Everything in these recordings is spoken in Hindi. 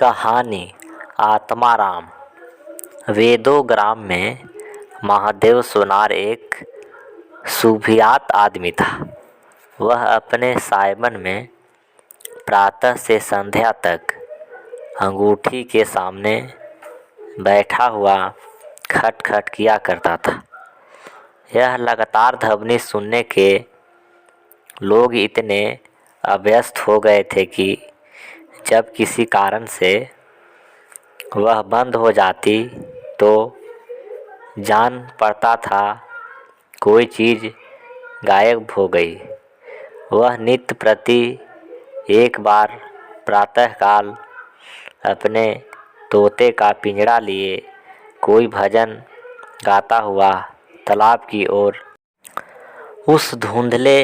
कहानी आत्माराम। वेदों ग्राम में महादेव सोनार एक सुफियात आदमी था। वह अपने सायबन में प्रातः से संध्या तक अंगूठी के सामने बैठा हुआ खटखट किया करता था। यह लगातार ध्वनि सुनने के लोग इतने अभ्यस्त हो गए थे कि जब किसी कारण से वह बंद हो जाती तो जान पड़ता था कोई चीज़ गायब हो गई। वह नित्य प्रति एक बार प्रातःकाल अपने तोते का पिंजरा लिए कोई भजन गाता हुआ तालाब की ओर। उस धुंधले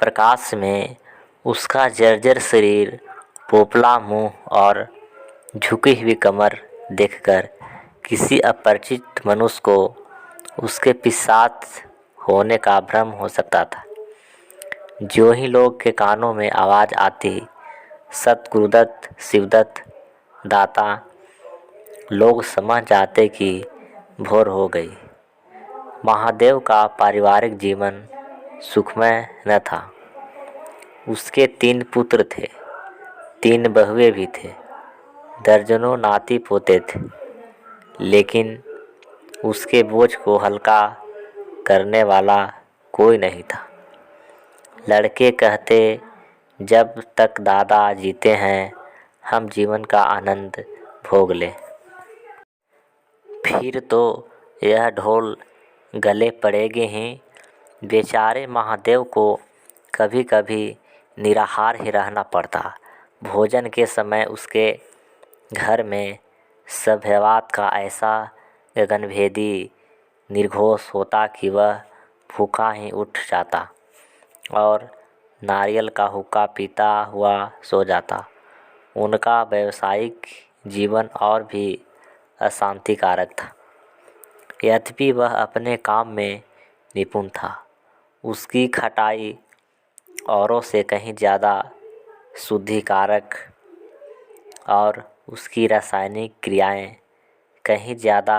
प्रकाश में उसका जर्जर शरीर, पोपला मुंह और झुकी हुई कमर देखकर किसी अपरिचित मनुष्य को उसके पिशाच होने का भ्रम हो सकता था। जो ही लोग के कानों में आवाज़ आती, सतगुरुदत्त, शिवदत्त, दाता, लोग समझ जाते कि भोर हो गई। महादेव का पारिवारिक जीवन सुखमय न था। उसके 3 पुत्र थे, 3 बहुएं भी थे, दर्जनों नाती पोते थे, लेकिन उसके बोझ को हल्का करने वाला कोई नहीं था। लड़के कहते, जब तक दादा जीते हैं हम जीवन का आनंद भोग लें। फिर तो यह ढोल गले पड़ेगे ही। बेचारे महादेव को कभी कभी निराहार ही रहना पड़ता। भोजन के समय उसके घर में सभ्यवाद का ऐसा गगनभेदी निर्घोष होता कि वह भूखा ही उठ जाता और नारियल का हुक्का पीता हुआ सो जाता। उनका व्यावसायिक जीवन और भी अशांतिकारक था। यद्यपि वह अपने काम में निपुण था। उसकी खटाई औरों से कहीं ज़्यादा शुद्धिकारक और उसकी रासायनिक क्रियाएं कहीं ज़्यादा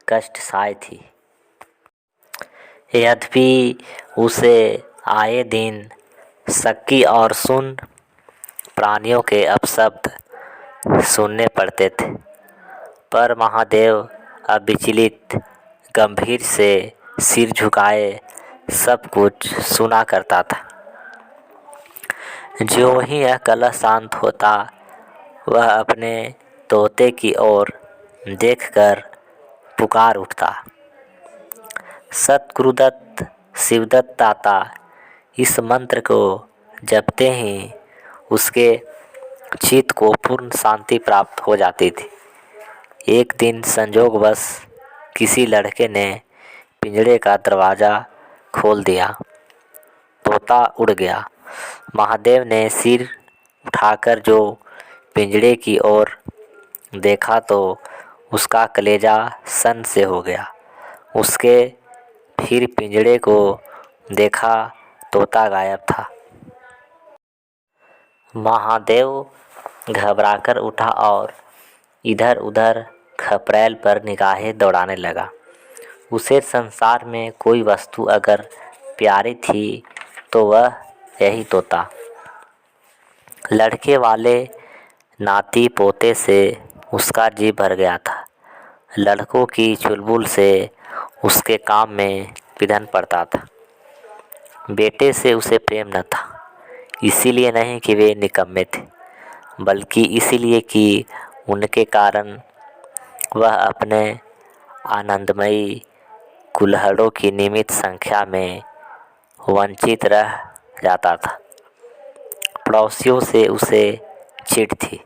कष्टसाध्य थी। यद्यपि उसे आए दिन शक्की और शून्य प्राणियों के अपशब्द सुनने पड़ते थे, पर महादेव अविचलित गंभीर से सिर झुकाए सब कुछ सुना करता था। जो ही यह कलह शांत होता, वह अपने तोते की ओर देखकर पुकार उठता, सतगुरुदत्त, शिवदत्त दाता। इस मंत्र को जपते ही उसके चित्त को पूर्ण शांति प्राप्त हो जाती थी। एक दिन संजोगवश किसी लड़के ने पिंजरे का दरवाज़ा खोल दिया। तोता उड़ गया। महादेव ने सिर उठाकर जो पिंजरे की ओर देखा तो उसका कलेजा सन से हो गया। उसके फिर पिंजरे को देखा, तोता गायब था। महादेव घबराकर उठा और इधर उधर खपरेल पर निगाहें दौड़ाने लगा। उसे संसार में कोई वस्तु अगर प्यारी थी तो वह यही तोता। लड़के वाले नाती पोते से उसका जी भर गया था। लड़कों की चुलबुल से उसके काम में विघ्न पड़ता था। बेटे से उसे प्रेम न था, इसीलिए नहीं कि वे निकम्मे थे, बल्कि इसीलिए कि उनके कारण वह अपने आनंदमयी कुल्हड़ों की नियमित संख्या में वंचित रह जाता था। पड़ोसियों से उसे चिढ़ थी,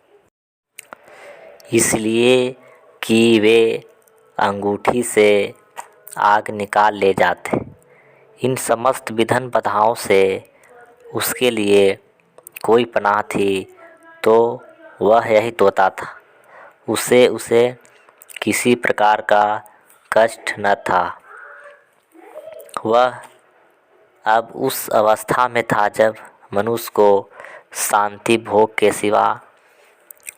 इसलिए कि वे अंगूठी से आग निकाल ले जाते। इन समस्त विघ्न बाधाओं से उसके लिए कोई पनाह थी तो वह यही तोता था। उसे किसी प्रकार का कष्ट न था। वह अब उस अवस्था में था जब मनुष्य को शांति भोग के सिवा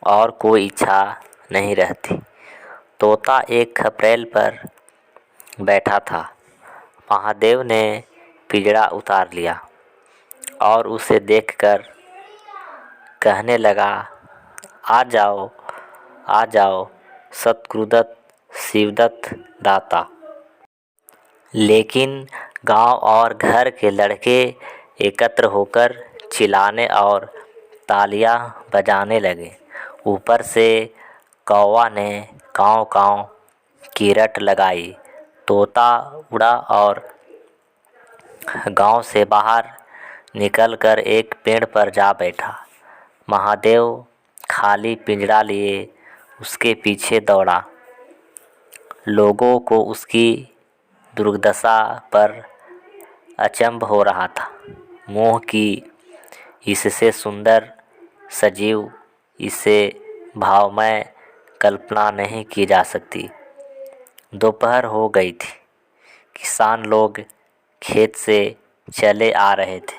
और कोई इच्छा नहीं रहती। तोता एक खपरेल पर बैठा था। महादेव ने पिंजरा उतार लिया और उसे देखकर कहने लगा, आ जाओ, आ जाओ सतगुरुदत्त शिवदत्त दाता। लेकिन गांव और घर के लड़के एकत्र होकर चिल्लाने और तालियां बजाने लगे। ऊपर से कौवा ने काँव काँव की रट लगाई। तोता उड़ा और गांव से बाहर निकलकर एक पेड़ पर जा बैठा। महादेव खाली पिंजरा लिए उसके पीछे दौड़ा। लोगों को उसकी दुर्दशा पर अचंभ हो रहा था। मोह की इससे सुंदर सजीव, इसे भावमय कल्पना नहीं की जा सकती। दोपहर हो गई थी। किसान लोग खेत से चले आ रहे थे।